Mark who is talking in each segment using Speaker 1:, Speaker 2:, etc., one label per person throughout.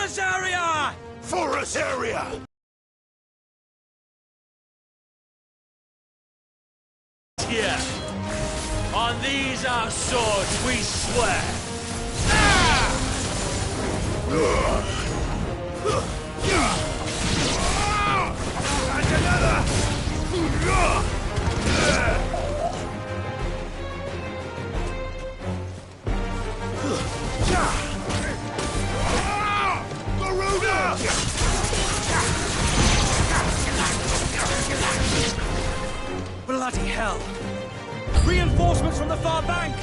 Speaker 1: this area!
Speaker 2: Forest area!
Speaker 1: Here. On these our swords we swear. Ah!
Speaker 2: And another!
Speaker 1: Bloody hell! Reinforcements from the far bank!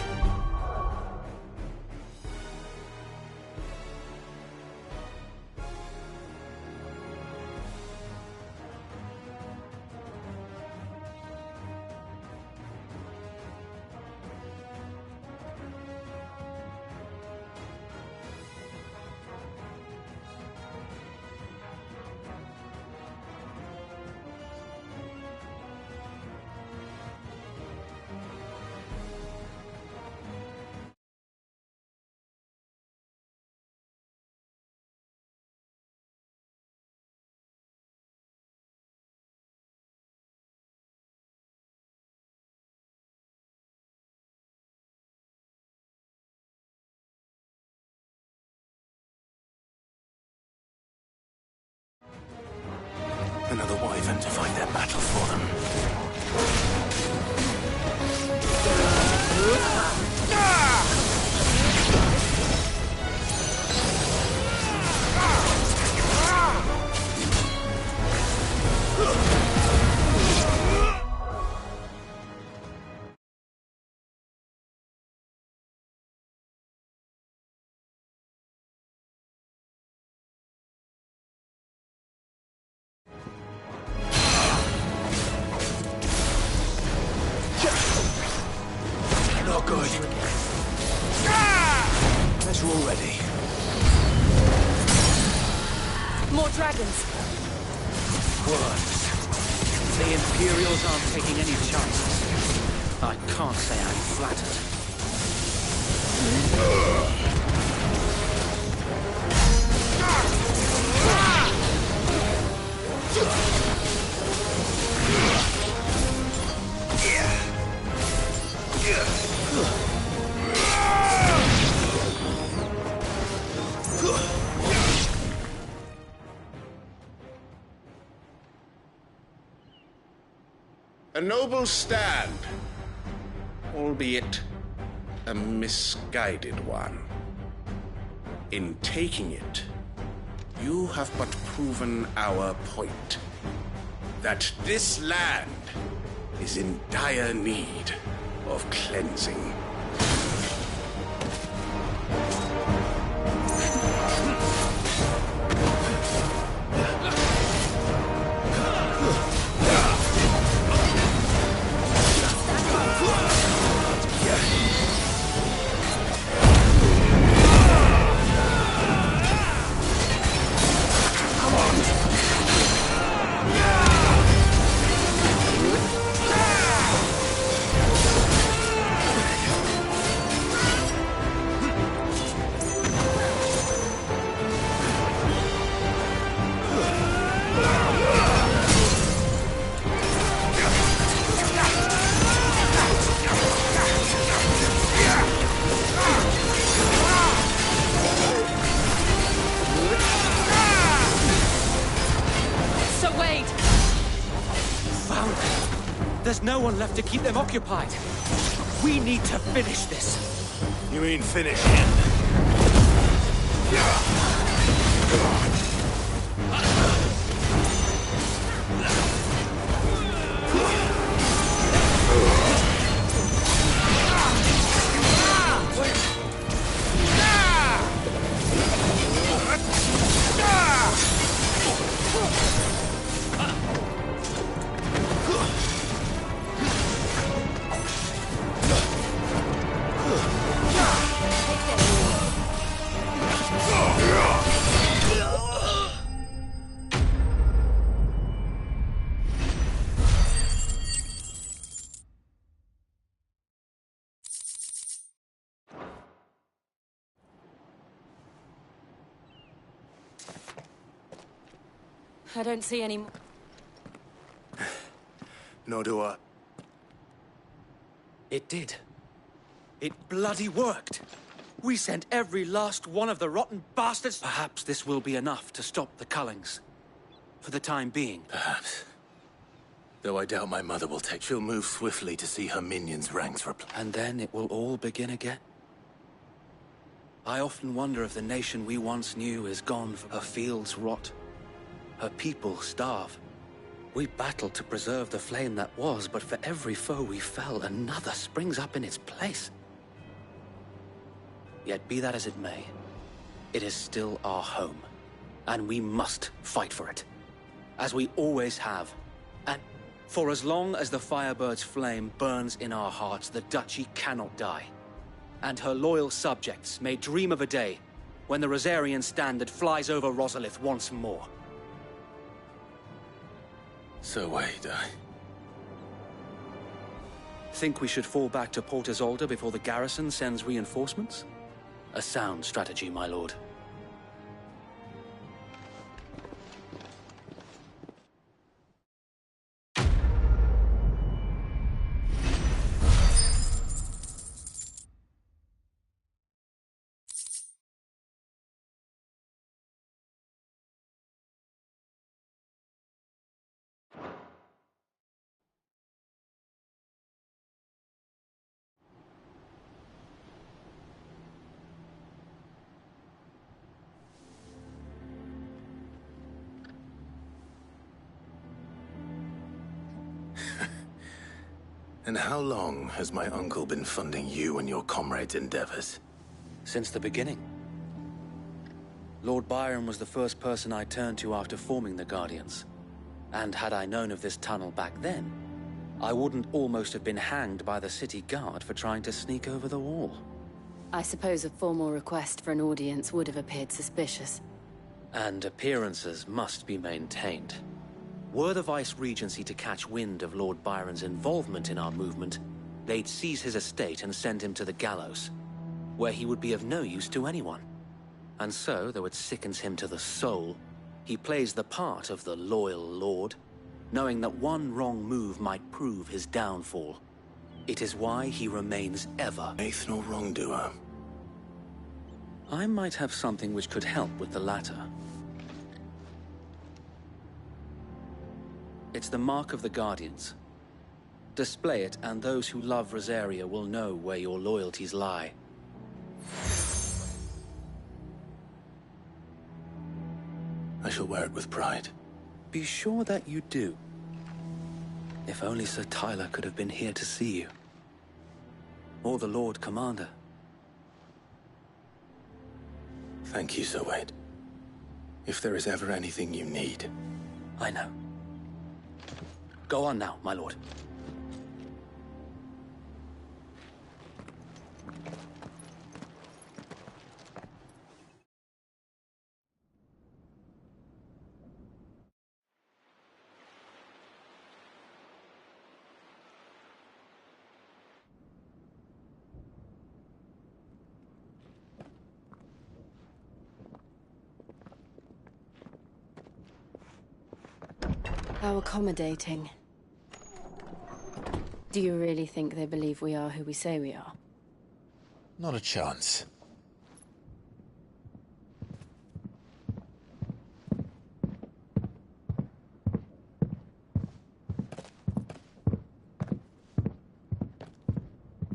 Speaker 2: Another wyvern to fight their battle for them. Not good. Guess we're all ready.
Speaker 3: More dragons.
Speaker 1: Worms. The Imperials aren't taking any chances. I can't say I'm flattered.
Speaker 4: A noble stand, albeit a misguided one. In taking it, you have but proven our point, that this land is in dire need of cleansing.
Speaker 1: There's no one left to keep them occupied. We need to finish this.
Speaker 2: You mean finish him?
Speaker 3: I don't see any more.
Speaker 2: Nor do I.
Speaker 1: It did. It bloody worked. We sent every last one of the rotten bastards. Perhaps this will be enough to stop the Cullings. For the time being.
Speaker 2: Perhaps. Though I doubt my mother will take. She'll move swiftly to see her minions' ranks replaced.
Speaker 1: And then it will all begin again. I often wonder if the nation we once knew is gone. Her fields rot. Her people starve. We battled to preserve the flame that was, but for every foe we fell, another springs up in its place. Yet be that as it may, it is still our home, and we must fight for it, as we always have. And for as long as the Firebird's flame burns in our hearts, the Duchy cannot die. And her loyal subjects may dream of a day when the Rosarian standard flies over Rosalith once more.
Speaker 2: So wait,
Speaker 1: Think we should fall back to Port Isolde before the garrison sends reinforcements? A sound strategy, my lord.
Speaker 2: And how long has my uncle been funding you and your comrades' endeavors?
Speaker 1: Since the beginning. Lord Byron was the first person I turned to after forming the Guardians. And had I known of this tunnel back then, I wouldn't almost have been hanged by the city guard for trying to sneak over the wall.
Speaker 3: I suppose a formal request for an audience would have appeared suspicious.
Speaker 1: And appearances must be maintained. Were the Vice-Regency to catch wind of Lord Byron's involvement in our movement, they'd seize his estate and send him to the gallows, where he would be of no use to anyone. And so, though it sickens him to the soul, he plays the part of the loyal lord, knowing that one wrong move might prove his downfall. It is why he remains ever.
Speaker 2: Faith nor wrongdoer.
Speaker 1: I might have something which could help with the latter. It's the mark of the Guardians. Display it, and those who love Rosaria will know where your loyalties lie.
Speaker 2: I shall wear it with pride.
Speaker 1: Be sure that you do. If only Sir Tyler could have been here to see you. Or the Lord Commander.
Speaker 2: Thank you, Sir Wade. If there is ever anything you need.
Speaker 1: I know. Go on now, my lord.
Speaker 3: How accommodating. Do you really think they believe we are who we say we are?
Speaker 2: Not a chance.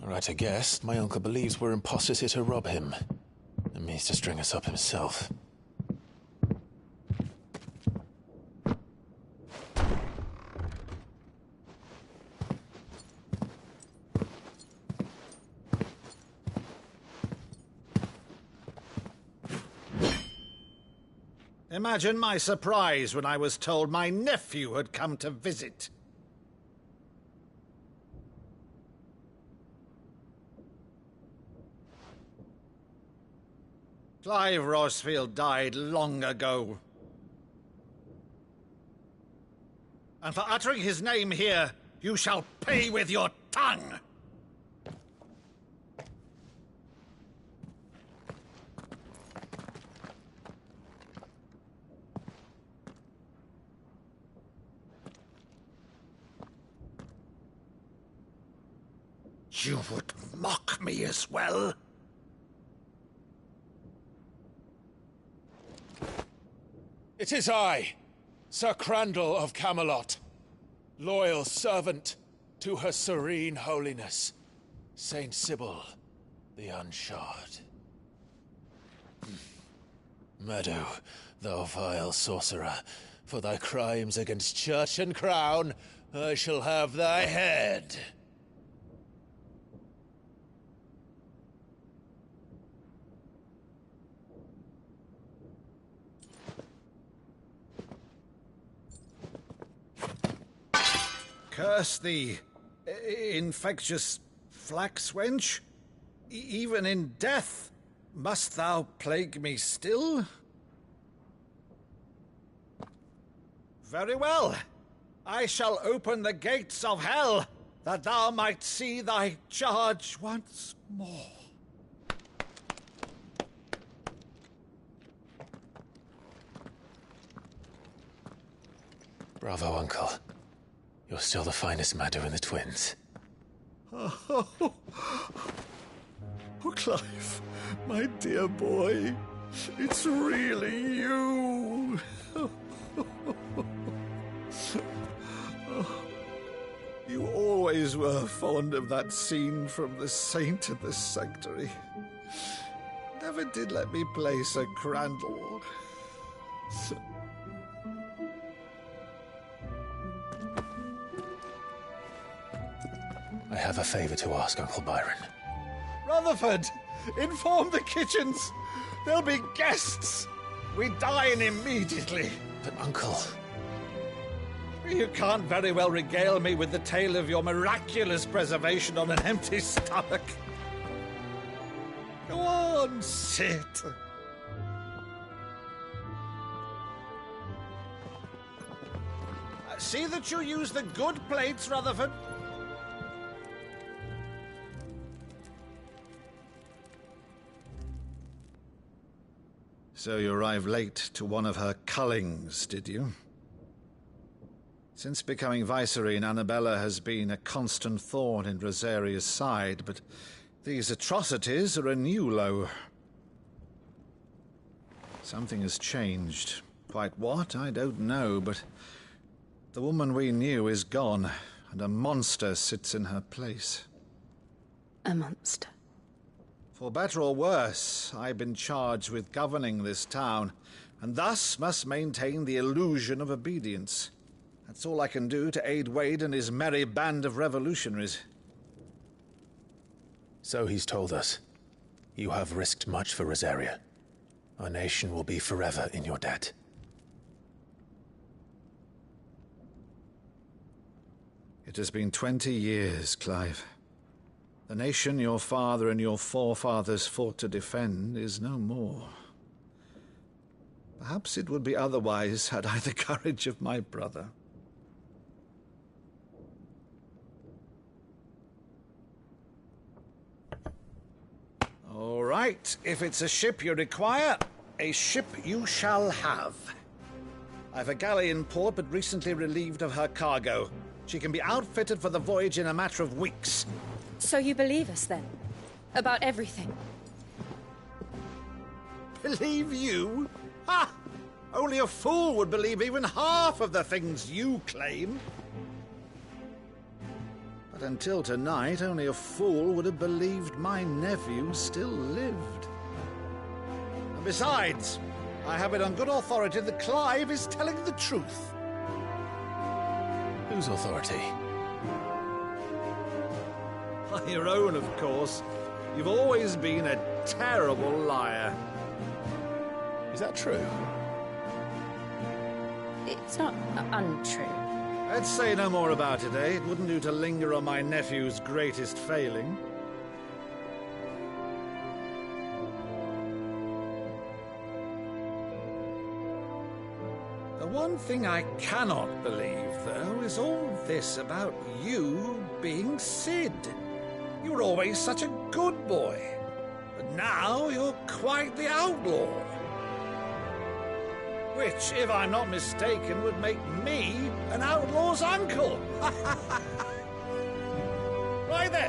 Speaker 2: Right, I guess. My uncle believes we're imposters here to rob him. And means to string us up himself.
Speaker 5: Imagine my surprise when I was told my nephew had come to visit. Clive Rosfield died long ago. And for uttering his name here, you shall pay with your tongue! You would mock me as well?
Speaker 2: It is I, Sir Crandall of Camelot, loyal servant to her serene holiness, Saint Sybil the Unshod. Meadow, thou vile sorcerer, for thy crimes against church and crown, I shall have thy head.
Speaker 5: Curse thee, infectious flax wench. Even in death, must thou plague me still? Very well. I shall open the gates of hell, that thou might see thy charge once more.
Speaker 2: Bravo, Uncle. You're still the finest Meadow in the twins.
Speaker 5: Oh, Clive, my dear boy, it's really you. You always were fond of that scene from The Saint of the Sanctuary. Never did let me play Sir Crandall.
Speaker 2: I have a favor to ask, Uncle Byron.
Speaker 5: Rutherford, inform the kitchens. There'll be guests. We dine immediately.
Speaker 2: But, Uncle...
Speaker 5: You can't very well regale me with the tale of your miraculous preservation on an empty stomach. Go on, sit. See that you use the good plates, Rutherford. So you arrived late to one of her cullings, did you? Since becoming Vicereine, Annabella has been a constant thorn in Rosaria's side, but these atrocities are a new low. Something has changed. Quite what, I don't know, but the woman we knew is gone, and a monster sits in her place.
Speaker 3: A monster?
Speaker 5: For better or worse, I've been charged with governing this town, and thus must maintain the illusion of obedience. That's all I can do to aid Wade and his merry band of revolutionaries.
Speaker 2: So he's told us. You have risked much for Rosaria. Our nation will be forever in your debt.
Speaker 5: It has been 20 years, Clive. The nation your father and your forefathers fought to defend is no more. Perhaps it would be otherwise had I the courage of my brother. All right, if it's a ship you require, a ship you shall have. I've a galley in port, but recently relieved of her cargo. She can be outfitted for the voyage in a matter of weeks.
Speaker 6: So you believe us, then? About everything?
Speaker 5: Believe you? Ha! Only a fool would believe even half of the things you claim. But until tonight, only a fool would have believed my nephew still lived. And besides, I have it on good authority that Clive is telling the truth.
Speaker 2: Whose authority?
Speaker 5: Your own, of course. You've always been a terrible liar.
Speaker 2: Is that true?
Speaker 6: It's not untrue.
Speaker 5: Let's say no more about it, eh? It wouldn't do to linger on my nephew's greatest failing. The one thing I cannot believe, though, is all this about you being Sid. You were always such a good boy, but now you're quite the outlaw. Which, if I'm not mistaken, would make me an outlaw's uncle. Right then.